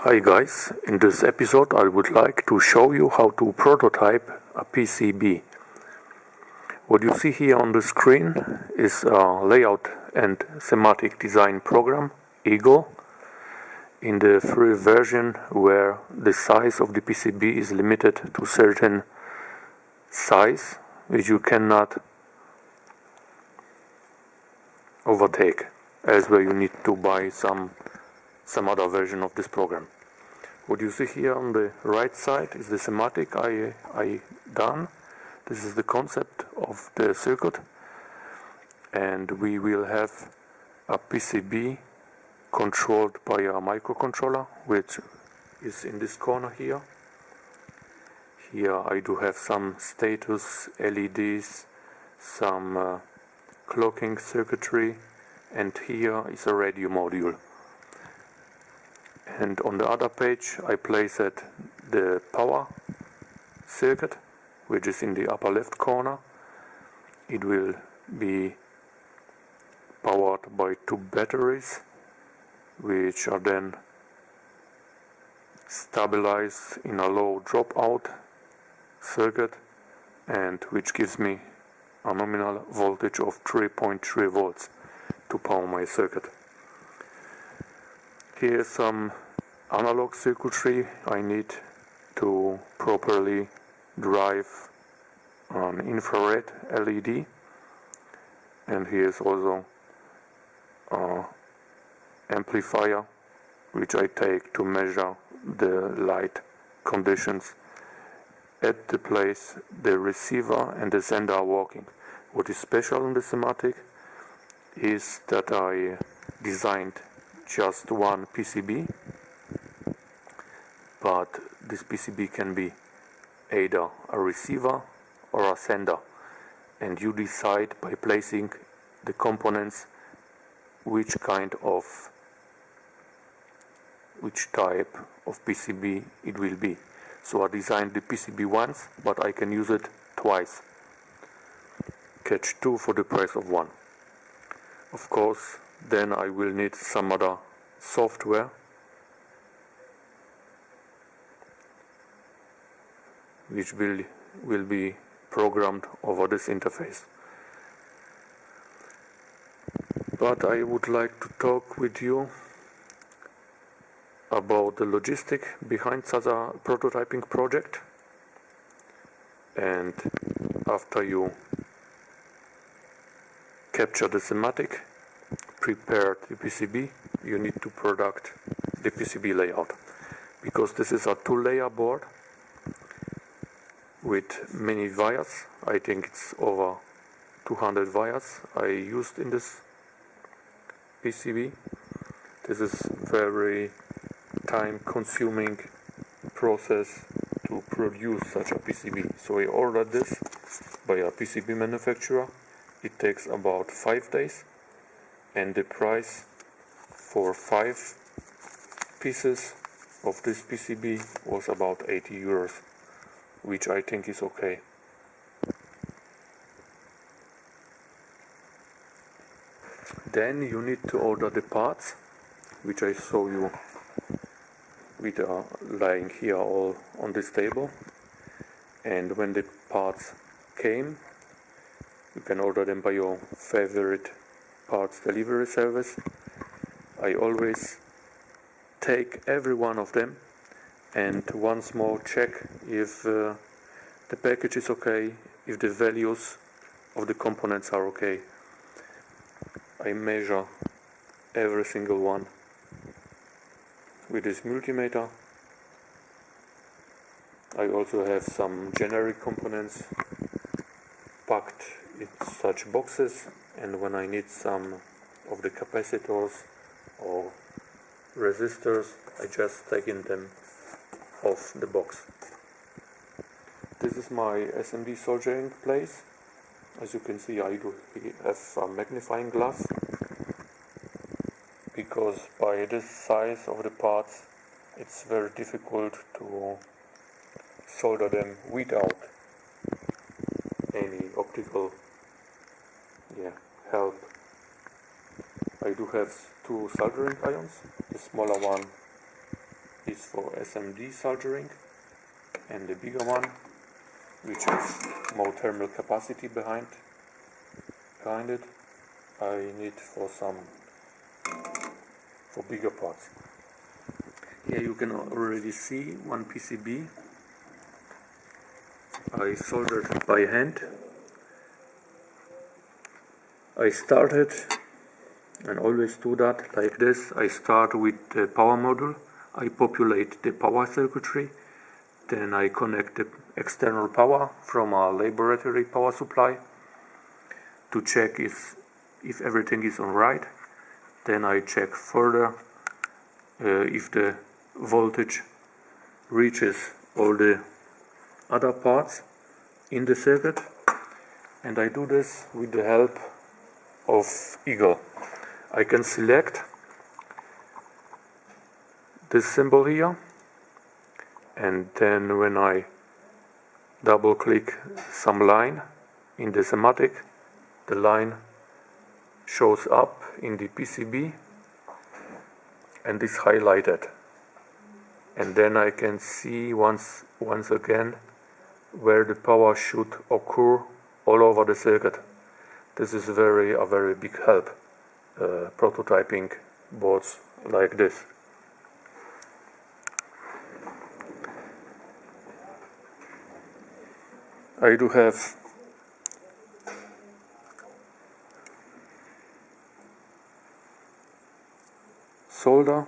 Hi guys, in this episode I would like to show you how to prototype a PCB. What you see here on the screen is a layout and schematic design program, Eagle, in the free version where the size of the PCB is limited to certain size which you cannot overtake, elsewhere you need to buy some other version of this program. What you see here on the right side is the schematic I done. This is the concept of the circuit, and we will have a PCB controlled by a microcontroller, which is in this corner here. Here I do have some status LEDs, some clocking circuitry, and here is a radio module. And on the other page I placed the power circuit, which is in the upper left corner. It will be powered by two batteries, which are then stabilized in a low dropout circuit, and which gives me a nominal voltage of 3.3 volts to power my circuit. Here is some analog circuitry I need to properly drive an infrared LED, and here is also an amplifier which I take to measure the light conditions at the place the receiver and the sender are working. What is special in the schematic is that I designed just one PCB, but this PCB can be either a receiver or a sender, and you decide by placing the components which type of PCB it will be. So I designed the PCB once, but I can use it twice. Catch two for the price of one. Of course, then I will need some other software which will be programmed over this interface. But I would like to talk with you about the logistic behind such a prototyping project. And after you capture the schematic, prepare the PCB, you need to product the PCB layout, because this is a two-layer board with many wires. I think it's over 200 wires I used in this PCB. This is very time-consuming process to produce such a PCB. So I ordered this by a PCB manufacturer. It takes about 5 days, and the price for 5 pieces of this PCB was about 80 euros, which I think is okay. Then you need to order the parts, which I show you, which are lying here all on this table. And when the parts came, you can order them by your favorite parts delivery service. I always take every one of them and once more check if the package is okay, if the values of the components are okay. I measure every single one with this multimeter. I also have some generic components packed in such boxes, and when I need some of the capacitors or resistors, I just taking them off the box. This is my SMD soldering place. As you can see, I do have a magnifying glass, because by this size of the parts it's very difficult to solder them without any optical help. I do have 2 soldering irons. The smaller one is for SMD soldering, and the bigger one, which has more thermal capacity behind it, I need for bigger parts. Here you can already see one PCB I soldered by hand. I started, and always do that like this. I start with the power module, I populate the power circuitry, then I connect the external power from a laboratory power supply to check if everything is alright. Then I check further if the voltage reaches all the other parts in the circuit, and I do this with the help of Eagle. I can select this symbol here, and then when I double click some line in the schematic, the line shows up in the PCB and is highlighted, and then I can see once again where the power should occur all over the circuit. This is a very big help prototyping boards like this. I do have solder,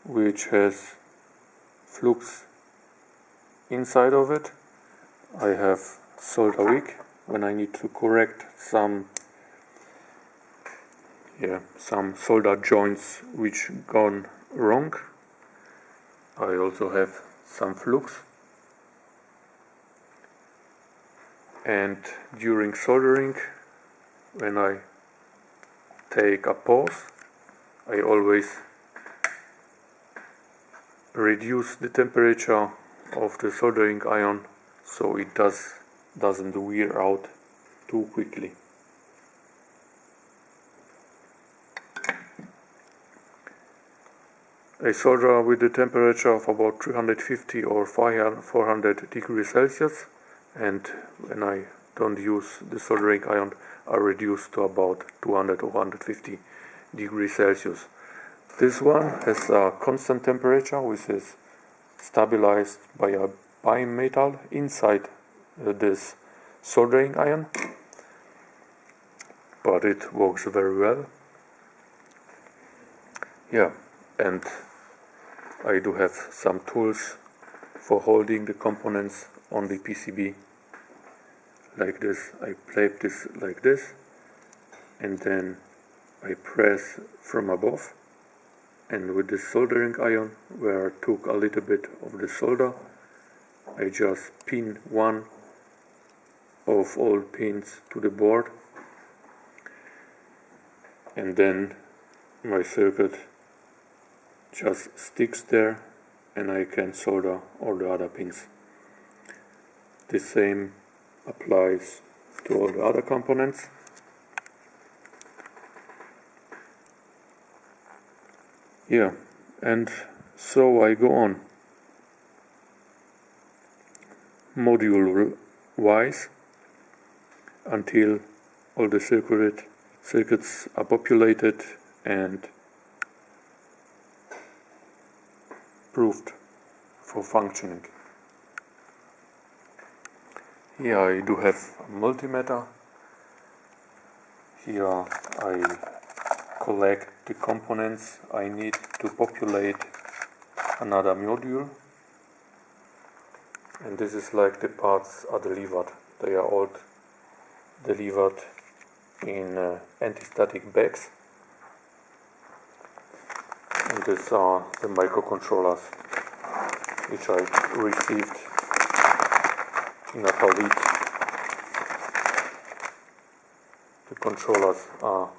which has flux inside of it. I have solder wick when I need to correct some solder joints which gone wrong. I also have some flux, and during soldering, when I take a pause, I always reduce the temperature of the soldering iron so it doesn't wear out too quickly. I solder with the temperature of about 350 or 400 degrees Celsius, and when I don't use the soldering iron, I reduce to about 200 or 150 degrees Celsius. This one has a constant temperature which is stabilized by a bimetal inside this soldering iron, but it works very well. Yeah, and I do have some tools for holding the components on the PCB like this. I plate this like this, and then I press from above, and with the soldering iron, where I took a little bit of the solder, I just pin one of all pins to the board, and then my circuit just sticks there, and I can solder all the other pins. The same applies to all the other components. Yeah, and so I go on module wise until all the circuits are populated and proved for functioning. Here I do have a multimeter. Here I collect the components I need to populate another module, and this is like the parts are delivered. They are all delivered in anti-static bags, and these are the microcontrollers which I received in a pallet. The controllers are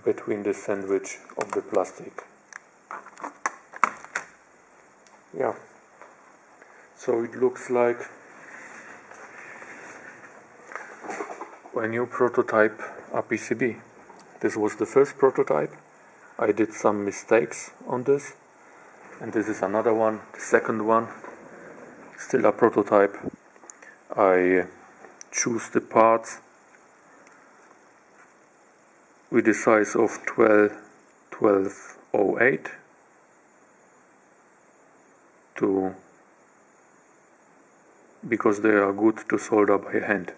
between the sandwich of the plastic. Yeah, so it looks like when you prototype a PCB. This was the first prototype. I did some mistakes on this, and this is another one, the second one, still a prototype. I choose the parts with the size of 1208 because they are good to solder by hand.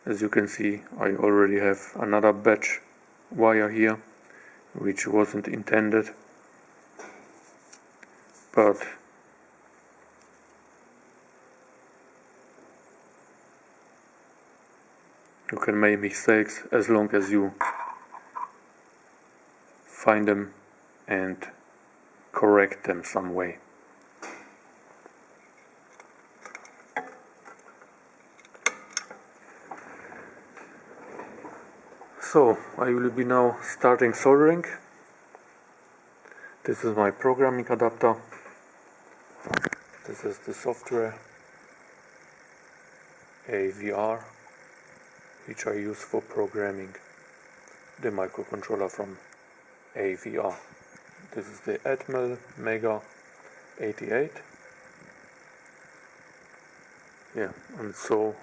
As you can see, I already have another batch wire here, which wasn't intended, but you can make mistakes as long as you find them and correct them some way. So I will be now starting soldering. This is my programming adapter. This is the software AVR, which I use for programming the microcontroller from AVR. This is the Atmel Mega 88. Yeah, and so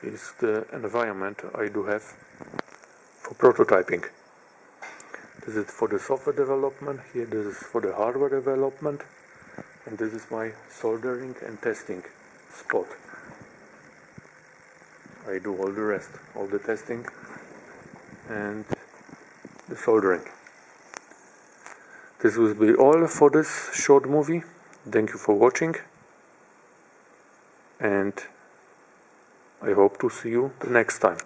is the environment I do have for prototyping. This is for the software development, here this is for the hardware development, and this is my soldering and testing spot. I do all the rest, all the testing and the soldering. This will be all for this short movie. Thank you for watching, and I hope to see you the next time.